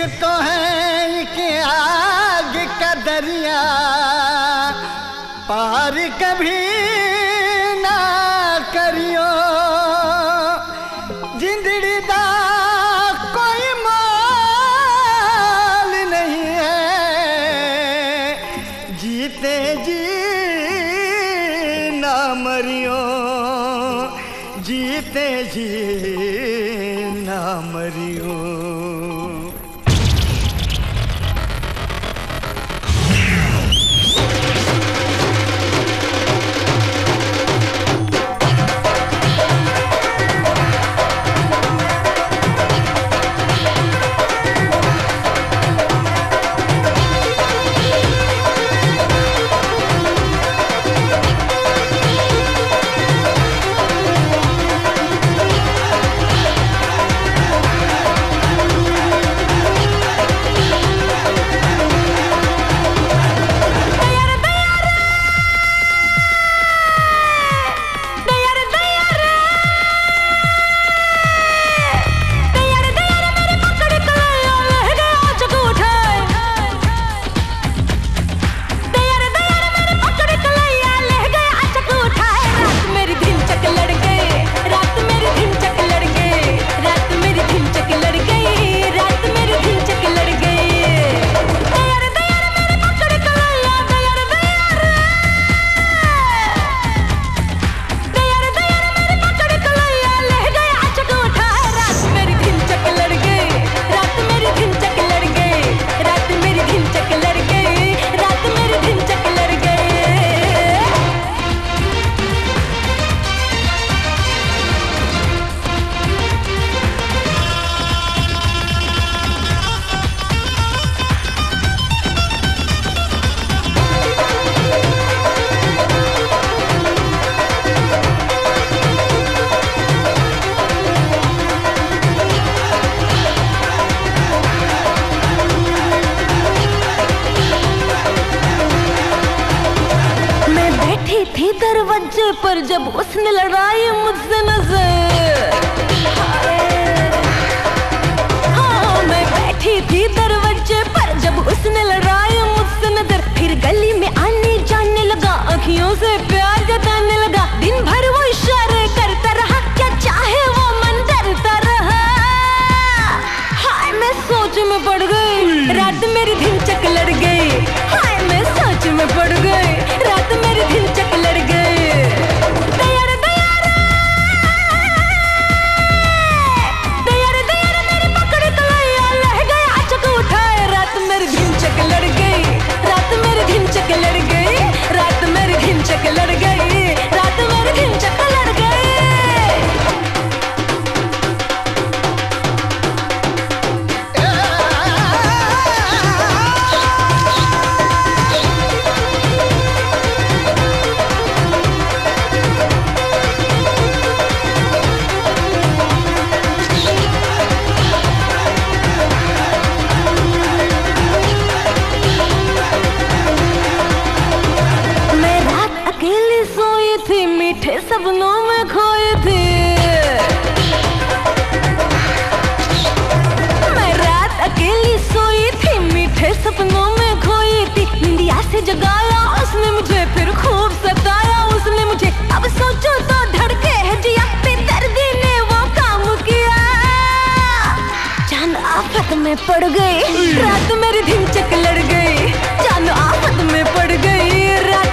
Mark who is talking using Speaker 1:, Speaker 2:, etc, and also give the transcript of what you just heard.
Speaker 1: तो है कि आग का दरिया पार कभी ना करियो, जिंदड़ी दा कोई माल नहीं है, जीते जी ना मरियो, जीते जी ना मरियो।
Speaker 2: थी दरवाजे पर जब उसने लड़ाई मुझसे नजर, हाँ मैं बैठी थी दरवाजे पर जब उसने लड़ाई मुझसे नजर, फिर गली में आने जाने लगा, आँखियों से प्यार जताने लगा, दिन भर वो इशारे करता रहा, क्या चाहे वो मन डरता रहा। हाय मैं सोच में पड़ गई, रात मेरी दिन चक लड़ गई, हाय मैं सोच में पड़ गई, रात मेरी दिन चक लड़ गई। मीठे सपनों में खोई थी, मैं रात अकेली सोई थी, मीठे सपनों में खोई थी, निंदिया से जगाया उसने मुझे, फिर खूब सताया उसने मुझे, अब सोचो तो धड़के है जिया, बेदर्दी ने वो काम किया, जान आफत में पड़ गई, रात मेरी दिन चक लड़ गई, जान आफत में पड़ गई, रात